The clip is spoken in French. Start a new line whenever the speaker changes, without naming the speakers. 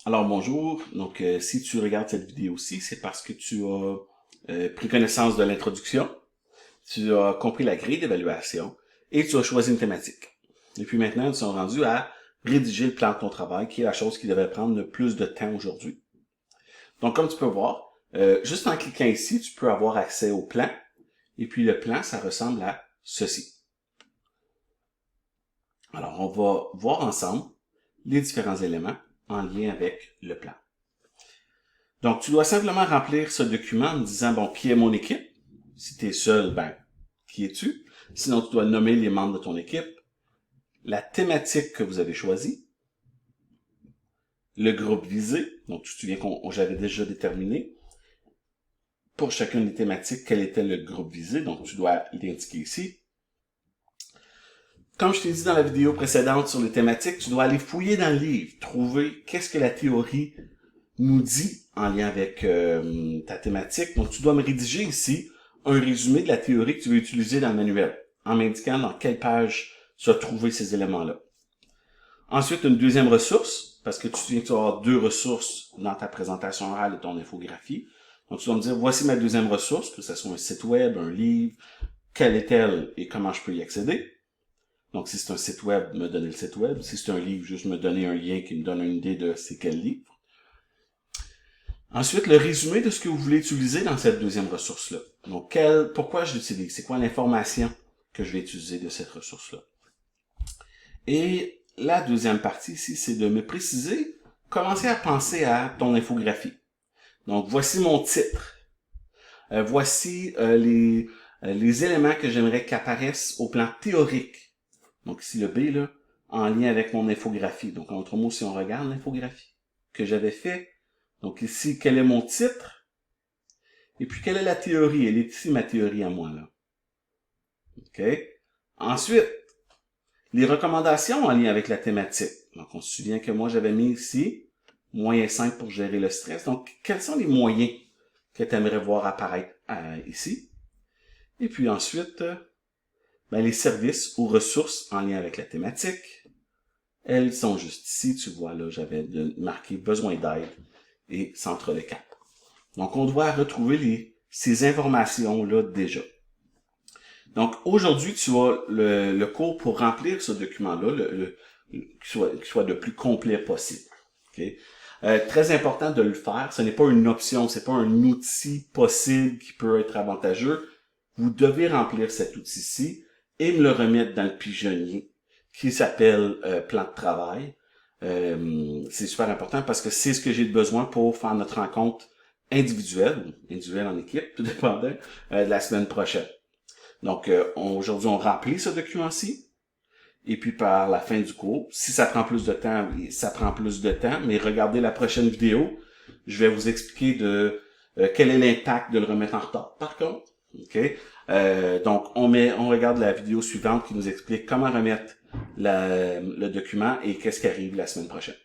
Alors bonjour, donc si tu regardes cette vidéo-ci, c'est parce que tu as pris connaissance de l'introduction, tu as compris la grille d'évaluation et tu as choisi une thématique. Et puis maintenant, nous sommes rendus à rédiger le plan de ton travail, qui est la chose qui devrait prendre le plus de temps aujourd'hui. Donc comme tu peux voir, juste en cliquant ici, tu peux avoir accès au plan, et puis le plan, ça ressemble à ceci. Alors on va voir ensemble les différents éléments en lien avec le plan. Donc, tu dois simplement remplir ce document en disant, bon, qui est mon équipe? Si tu es seul, ben, qui es-tu? Sinon, tu dois nommer les membres de ton équipe, la thématique que vous avez choisie, le groupe visé. Donc, tu te souviens qu'on j'avais déjà déterminé pour chacune des thématiques quel était le groupe visé. Donc, tu dois l'indiquer ici. Comme je t'ai dit dans la vidéo précédente sur les thématiques, tu dois aller fouiller dans le livre, trouver qu'est-ce que la théorie nous dit en lien avec ta thématique. Donc, tu dois me rédiger ici un résumé de la théorie que tu veux utiliser dans le manuel, en m'indiquant dans quelle page tu as trouvé ces éléments-là. Ensuite, une deuxième ressource, parce que tu te souviens que tu vas avoir deux ressources dans ta présentation orale et ton infographie. Donc, tu dois me dire, voici ma deuxième ressource, que ce soit un site web, un livre, quelle est-elle et comment je peux y accéder. Donc, si c'est un site web, me donner le site web. Si c'est un livre, juste me donner un lien qui me donne une idée de c'est quel livre. Ensuite, le résumé de ce que vous voulez utiliser dans cette deuxième ressource-là. Donc, pourquoi je l'utilise? C'est quoi l'information que je vais utiliser de cette ressource-là? Et la deuxième partie ici, c'est de me préciser, commencer à penser à ton infographie. Donc, voici mon titre. Voici les éléments que j'aimerais qu'apparaissent au plan théorique. Donc, ici, le B, là, en lien avec mon infographie. Donc, en autre mot, si on regarde l'infographie que j'avais fait, donc ici, quel est mon titre? Et puis, quelle est la théorie? Elle est ici, ma théorie à moi, là. OK? Ensuite, les recommandations en lien avec la thématique. Donc, on se souvient que moi, j'avais mis ici, moyen 5 pour gérer le stress. Donc, quels sont les moyens que tu aimerais voir apparaître ici? Et puis ensuite, les services ou ressources en lien avec la thématique. Elles sont juste ici. Tu vois, là, j'avais marqué besoin d'aide et centre de cap. Donc, on doit retrouver ces informations-là déjà. Donc, aujourd'hui, tu as le cours pour remplir ce document-là, qui soit le plus complet possible. Okay? Très important de le faire. Ce n'est pas une option, c'est pas un outil possible qui peut être avantageux. Vous devez remplir cet outil-ci et me le remettre dans le pigeonnier qui s'appelle plan de travail. C'est super important parce que c'est ce que j'ai besoin pour faire notre rencontre individuelle en équipe, tout dépendant, de la semaine prochaine. Donc, aujourd'hui, on remplit ce document-ci. Et puis, par la fin du cours, si ça prend plus de temps, ça prend plus de temps. Mais regardez la prochaine vidéo. Je vais vous expliquer quel est l'impact de le remettre en retard. Par contre, OK? Donc, on regarde la vidéo suivante qui nous explique comment remettre le document et qu'est-ce qui arrive la semaine prochaine.